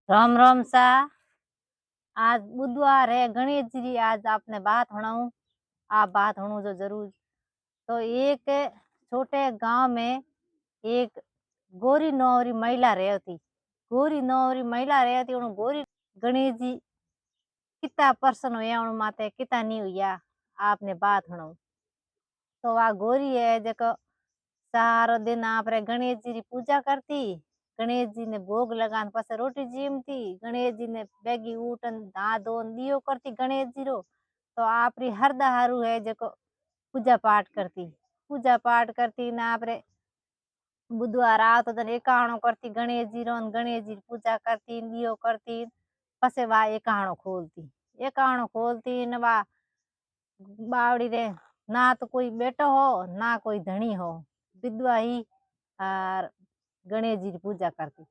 राम राम सा। आज बुधवार है, गणेश जी की आज आपने बात होनाऊं। आप बात होनू जो जरूर। तो एक छोटे गांव में एक गोरी नौरी महिला रहती। गोरी नौरी महिला रहती उन गोरी गणेश जी कितना प्रसन्न हुआ उन माते कितना नहीं हुआ। आपने बात होनाऊं। तो वह गोरी है जो सारो दिन आपरे गणेश जी की पूजा करती। गणेश जी ने भोग लगान पास रोटी जीमती। गणेश जी ने बेगी उठन धा धोन दियो करती गणेश जी रो। तो आपरी हरदा हारू है जो पूजा पाठ करती। पूजा पाठ करती ना आपरे बुधवार आवतो तो एकाणो करती गणेश जी रो। गणेश जी पूजा करती दियो करती। पसे वा एकाणो खोलती। एकाणो खोलती न वा बावड़ी रे ना तो कोई बेटो हो ना कोई धनी हो, विधवा ही और गणेश जी की पूजा करती।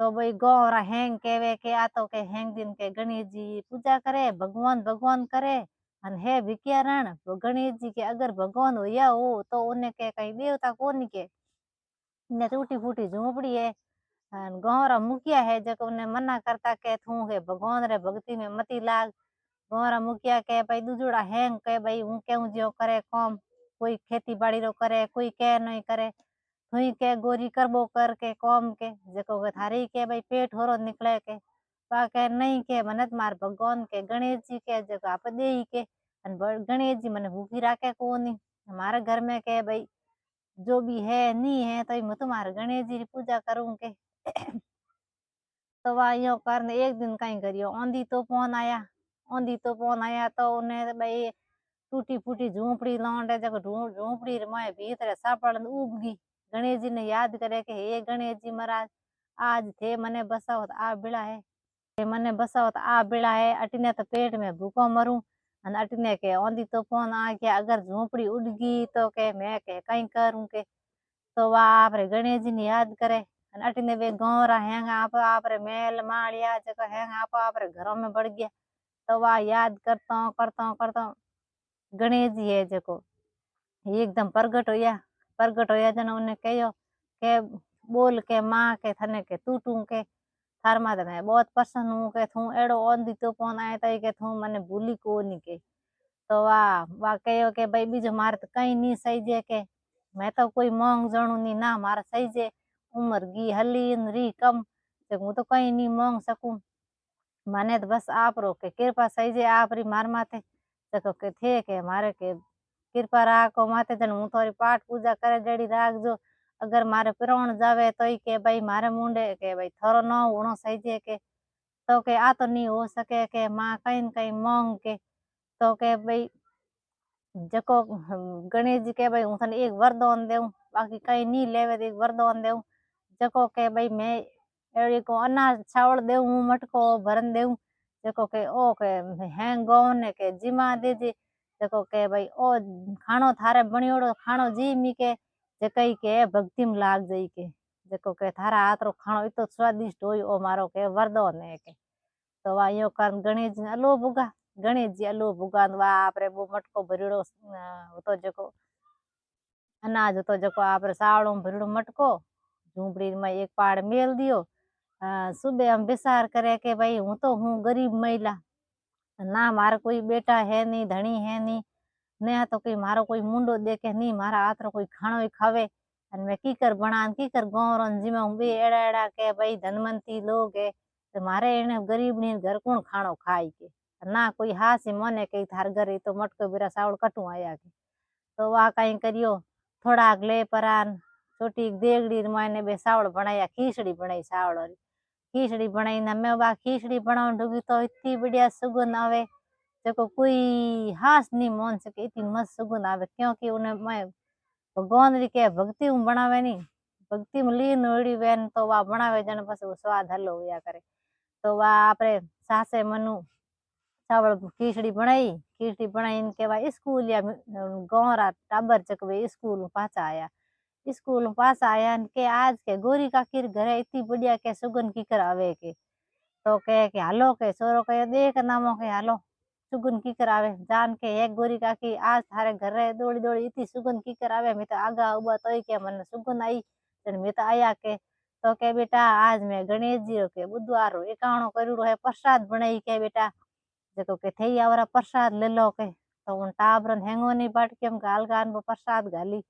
तो भाई गौरा हैंग केवे के आ तो के हैंग दिन के गणेश जी पूजा करे भगवान भगवान करे। अन है भिकियारण तो गणेश जी के अगर भगवान होया हो तो उन्हें के कहीं देवता कोनी के ने टूटी फूटी झोपड़ी है। गौरा मुखिया है जो उन्हें मना करता के थू के भगवान रे भक्ति में मती लाग। गौरा मुखिया के भाई दूजोड़ा हैंग के भाई हूँ के जो करे कौम कोई खेती बाड़ी रो करे कोई के नहीं करे। हुई के गोरी करबो करके कौम के जको के थारी के भाई पेट होरो निकले के पा के नहीं के मनत मार भगवान के गणेश जी के जगह आप दे ही के गणेश जी मन भूखी राखे कोनी। हमारे घर में के भाई जो भी है नहीं है तो मैं तुम्हारे गणेश जी की पूजा करूं के। तो वह यो करने एक दिन कहीं करियो आंधी तूफान आया। आंधी तूफान आया तो उन्हें भाई टूटी फूटी झोपड़ी लौंडे जब झोपड़ी में भीतर सापड़ उब गई। गणेश जी ने याद करे कि हे गणेश जी महाराज आज थे मने बसाओ तो आ बिड़ा है। थे मने बसाओ तो आ बिड़ा है अटिने तो पेट में भूखो मरूं। अन अटिने के आंधी तूफान आ गया अगर झोपड़ी उड़ गई तो के मैं के कहीं करूं के। तो वह आपरे गणेश जी ने याद करे। अन अटिने वे गौरा हैंग आपरे मेल मालिया जको हैंग आपरे घरों में बढ़ गया। तो वह याद करता गणेश जी है जको एकदम प्रगट होया जन उन्हें कहो के बोल के माँ के थने के टूटू के थार माते मैं बहुत प्रसन्न हूँ के थू एड़ो आंधी तूफान आए तई के थू मने भूली को नहीं के। तो वाह कहो के भाई बीजो मारे तो कहीं नहीं सही जे के मैं तो कोई मोंग जणू नहीं ना मारा सही जे उम्र गी हली री कम हूँ तो कहीं नहीं मोंग सकूं। माने तो बस आप रो के कृपा सही जे आप री मार माथे जको के थे के मारे के कृपा राखो माते जन हूँ थोड़ी पाठ पूजा करे डेड़ी राख जो अगर मारे पिरोण जावे तो ही के भाई मारे मुंडे के भाई थोरो न होनो सही जे के। तो के आ तो नहीं हो सके के माँ कहीं न कहीं मोंग के। तो के भाई जको गणेश जी के भाई हूँ थने एक वरदान देऊं बाकी कहीं नहीं लेवे तो एक वरदान देऊं जको के भाई मैं एड़ी को अनाज चावल देऊं मटको भरन देऊं जको के ओ के हैंग गौन के जिमा दे जे जको के भाई ओ खानो थारे बणियोड़ो खानो जी मी के जकई के भक्ति में लाग जाई के जको के थारा हाथ रो खानो इतो स्वादिष्ट होई ओ मारो के वरदान है के। तो वा यो कर गणेश जी अलो बुगा गणेश जी अलो बुगा आपरे वो मटको भरियोड़ो तो जको अनाज तो जको आपरे सावड़ो में भरियोड़ो मटको झूपड़ी में एक पाड़ मेल दियो। सुबह हम विचार करे के भाई हूँ तो हूँ गरीब महिला ना मारा कोई बेटा है नहीं धनी है नहीं ने तो कोई मारो कोई मुंडो देखे नहीं मारा हाथ रो कोई खानो ही खावे। अन मैं की कर बना की कर गाँव जी में हूँ भी एड़ा एड़ा के भाई धनवंती लोग है तो मारे एने गरीब ने घर कौन खानो खाई के ना कोई हासी मने के थार घर तो मटको बिरा सावड़ कटू आया के। तो वह कहीं करियो थोड़ा अगले परान छोटी देगड़ी मैंने बे सावड़ बनाया खीचड़ी बनाई सावड़ वाली खीचड़ी बनाई ना मैं वह खीचड़ी बनाऊं डूबी तो इतनी बढ़िया सुगंध आवे जको कोई हास नहीं मान सके इतनी मस्त सुगंध आवे क्योंकि उन्हें मैं भगवान री के भक्ति में बनावे नहीं भक्ति में लीन होड़ी वेन तो वह बनावे जन बस वो स्वाद हलो होया करे। तो वह आपरे सासे मनु चावल खीचड़ी बनाई इनके बाद स्कूल या गाँव रा टाबर चकवे स्कूल पाचा आया। स्कूल पास आया के आज के गोरी काकी घरे इतनी बढ़िया के सुगन की करावे के। तो कहे के हालो के छोरो कहे देख नामो के हालो सुगन की करावे जान के एक गोरी काकी आज थारे घर रे दौड़ी दौड़ी इतनी सुगन की करावे मैं तो आगा उबा तो के मन सुगन आई मैं तो आया के। तो के बेटा आज मैं गणेश जी रो के बुधवार रो एकाणो करूड़ो है प्रसाद बनाई के बेटा जको के थई आवरा प्रसाद ले लो के तो उन टाबरन हेंगो नहीं बाट के हम गाल गान वो प्रसाद घाली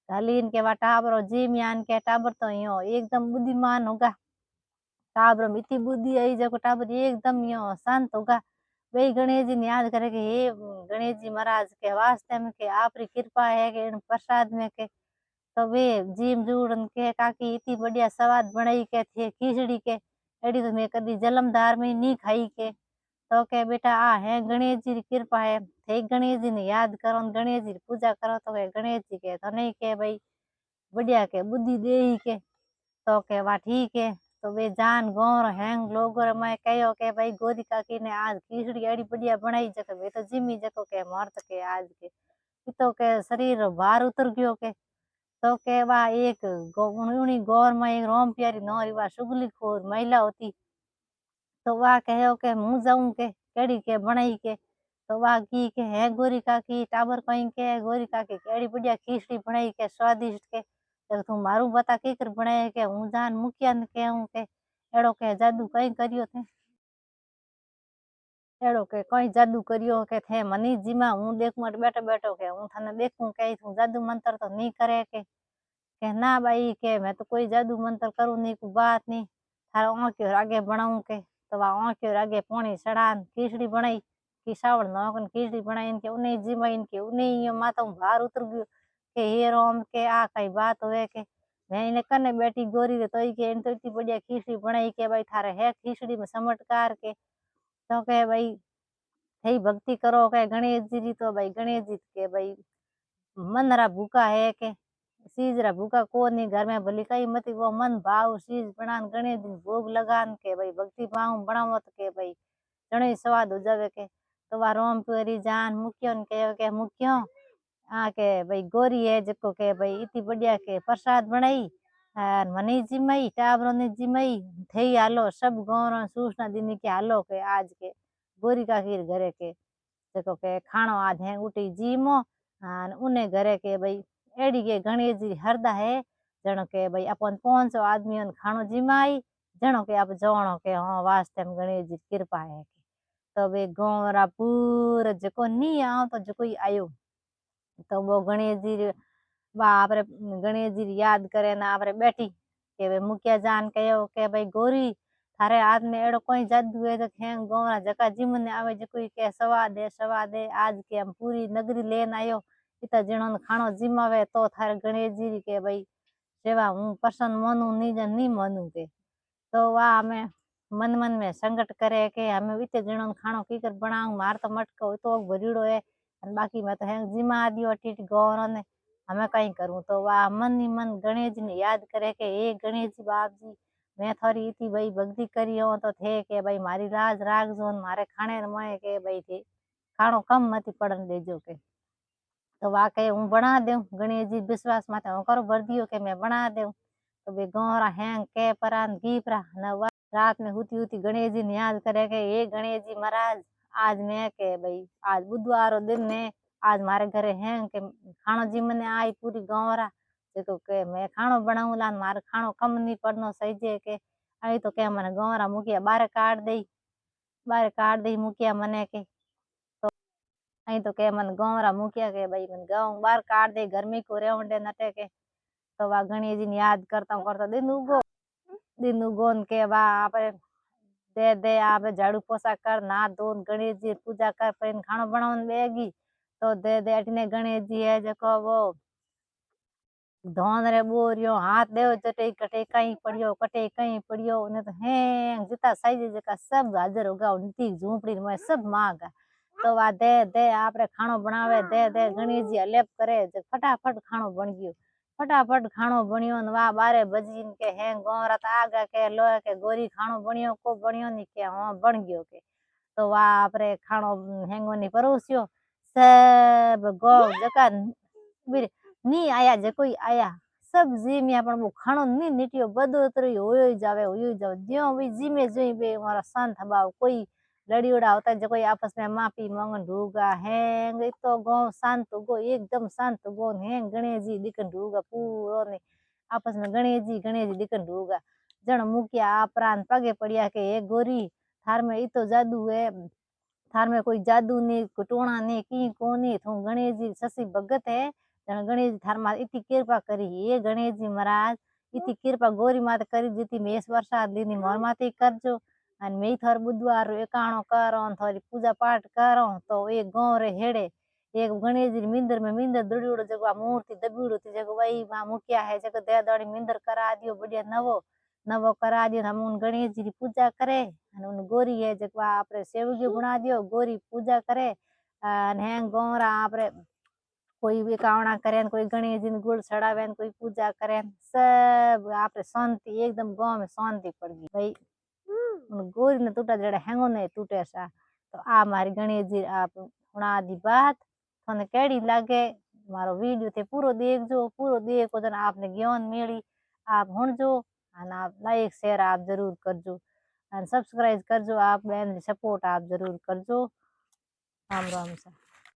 घालीन के वा टाबरो जी म्यान के टाबर तो यो एकदम बुद्धिमान होगा टाबर में इतनी बुद्धि आई जको टाबर एकदम यो शांत होगा वही गणेश जी ने याद करे कि हे गणेश जी महाराज के वास्ते में के आपरी कृपा है कि इन प्रसाद में के तो वे जीम जूड़न के काकी इतनी बढ़िया स्वाद बनाई के थे खिचड़ी के एडी तो मैं कदी जलमदार में नहीं खाई के तो के बेटा आ है गणेश जी की कृपा है थे गणेश जी ने याद करो न गणेश जी की पूजा करो तो के गणेश जी के तो नहीं के भाई बढ़िया के बुद्धि दे ही के तो के वाह ठीक है तो वे जान गौर हैंग लोग मैं कहो के भाई गोरी काकी ने आज खिचड़ी एडी बढ़िया बनाई जके वे तो जिमी जको के मर्द के आज के तो के शरीर भार उतर गयो के तो के वा एक उनी गौर में एक रोम प्यारी नौरी वा सुगली खोर महिला होती तो वा कहो के मुँह जाऊं के केड़ी के बनाई के तो वा की के है गोरी काकी टाबर कहीं के गोरी काकी केड़ी बढ़िया खिचड़ी बनाई के स्वादिष्ट के तो तू मारू बता के कर बनाए के हूँ जान मुखिया ने कहूं के एड़ो के जादू कहीं करियो थे एड़ो के कहीं जादू करियो के थे मनी जीमा हूँ देखूं बैठो बैठो के हूँ थाने देखूं के तू जादू मंत्र तो नहीं करे के ना भाई के मैं तो कोई जादू मंत्र करूँ नहीं कोई बात नहीं थारा आँखियों आगे बनाऊं के तो वह आँखियों आगे पानी सड़ान खिचड़ी बनाई कि सावड़ नौकन खिचड़ी बनाई इनके उन्हें जिमा इनके उन्हें ये माता बाहर उतर गयो के हे रोम के आ कई बात हुए के मैं इन्हें कने बैठी गोरी रे तो के इन तो इतनी बढ़िया खिचड़ी बनाई के भाई थारे है खिचड़ी में चमत्कार के तो के भाई थई भक्ति करो के गणेश जी री तो भाई गणेश जी के भाई मन रा भूखा है के चीज रा भूखा को नहीं घर में भली कई मत वो मन भाव चीज बनान गणेश जी भोग लगान के भाई भक्ति भाव बनावत के भाई घणो स्वाद हो जावे के तो वा रोम पुरी जान मुखियो ने कहो के मुखियो आ के भाई गोरी है जको के भाई इतनी बढ़िया के प्रसाद बनाई और मनी जिमई टाबरों ने जिमई थई हालो सब गौर सूचना दिनी के हालो के आज के गोरी का खीर घरे के जको के खानो आज है उठी जीमो और उन्हें घरे के भाई एड़ी के गणेश जी हरदा है जनो के भाई अपन 500 आदमी खानो जिमाई जनो के आप जवणो के हाँ वास्ते में गणेश जी कृपा है तो वे गाँव रा पूरा जको नहीं आओ तो जको ही आयो तो वो गणेश जी आपरे गणेश जी याद करे ना आपरे बैठी के वे मुखिया जान कहो के भाई गोरी थारे हाथ में एड़ो कोई जादू है तो खें गोरा जका जिमन आवे जको के सवा दे आज के हम पूरी नगरी लेन आयो इता जिणों खानो जिमावे तो थारे गणेश जी के भाई सेवा हूँ पसंद मोनू नहीं मोनू के तो वाह हमें मन में संकट करे के हमें इतने जणों खानो की कर बनाऊं मार तो मटको तो भरीड़ो है बाकी मैं तो है जिमा दियो टीट गौर ने हमें कहीं करूं तो वाह मन ही मन गणेश जी ने याद करे के हे गणेश जी बाप जी मैं थोड़ी इतनी भाई भक्ति करी हो तो थे के भाई मारी लाज राख जो मारे खाने मोए के भाई थे खानो कम मत पड़न देजो के तो वाह के हूँ बना देऊ गणेश जी विश्वास माते हूँ करो भर दियो के मैं बना देऊ तो वे गौरा हैंग के परान गीपरा न रात में हुती हुती गणेश जी ने याद करे के ये गणेश जी महाराज आज मैं के भाई आज बुधवार रो दिन ने आज मारे घरे हैं के खानो जी मने आई पूरी गौरा देखो के मैं खानो बनाऊं ला मारे खानो कम नहीं पड़नो सही जे के आई तो के मने गौरा मुखिया बाहर काट दई मुखिया मने के आई तो के मन गौरा मुखिया के भाई मन गाँव बाहर काट दे गर्मी को रेवंडे नटे के तो वा गणेश जी ने याद करता दिन उगोन के बा आपरे दे आप झाड़ू पोछा कर ना धो गणेश जी पूजा कर फिर खानो बनावन बेगी तो दे अटने गणेश जी है जको वो धोन रे बोरियो हाथ देव चटे कटे कहीं पड़ियो उन्हें तो है जिता साइज जका सब हाजिर होगा उनती झूपड़ी में सब मांग तो वा दे आपरे खानो बनावे दे गणेश जी अलेप करे फटाफट खानो बन गयो फटाफट खानो बनियो न वा 12 बजीन के है गौरा आगा के लोहे के गोरी खानो बनियो को बनियो नहीं के हाँ बन गयो के तो वा आपरे खानो हेंगो नहीं परोसियो सब गौ जका नी आया जको आया सब जी में अपन वो खानो नी नीटियो बदोतरी होयो जावे ज्यो भी जी में जोई बे हमारा शांत भाव कोई लड़ीड़ा होता है जो कोई आपस में माफी मांगन ढूगा है तो गो शांत गो एकदम शांत गो है गणेश जी दिखन ढूगा पूरो ने आपस में गणेश जी दिखन होगा। जन मुखिया आप प्राण पगे पड़िया के हे गोरी थार में इतो जादू है, थार में कोई जादू नहीं कुटोना नहीं की कोनी थू गणेश जी ससी भगत है। जन गणेश जी थार मात इतनी कृपा करी हे गणेश जी महाराज इतनी कृपा गोरी मात करी जीती में इस प्रसाद लीनी मोर माते करजो। अन मैं थोर बुधवार रो एकाणो करो थोड़ी पूजा पाठ करो तो एक गाँव रे हेड़े एक गणेश जी मिंदर में मिंदर दड़ियोड़ो जगह मूर्ति दबियोड़ो थी जगह वही वहाँ मुखिया है जगह दया दौड़ी मिंदर करा दियो बढ़िया नवो नवो करा दियो। हम उन गणेश जी की पूजा करे उन गोरी है जगह आपरे सेवगियो बना दियो गोरी पूजा करे हैं गौरा आपरे कोई भी कावना करे कोई गणेश जी गुड़ चढ़ावे कोई पूजा करे सब आपरे शांति एकदम गाँव में शांति पड़ गई भाई। उन गोरी ने टूटा जड़े हैंगो नहीं टूटे सा। तो आ मारी गणेश जी आप सुना दी बात थोने केड़ी लागे मारो वीडियो थे पूरो देखो जन आपने ज्ञान मिली आप हुणजो और आप लाइक शेयर आप जरूर करजो और सब्सक्राइब करजो आप बहन सपोर्ट आप जरूर करजो। राम राम सा।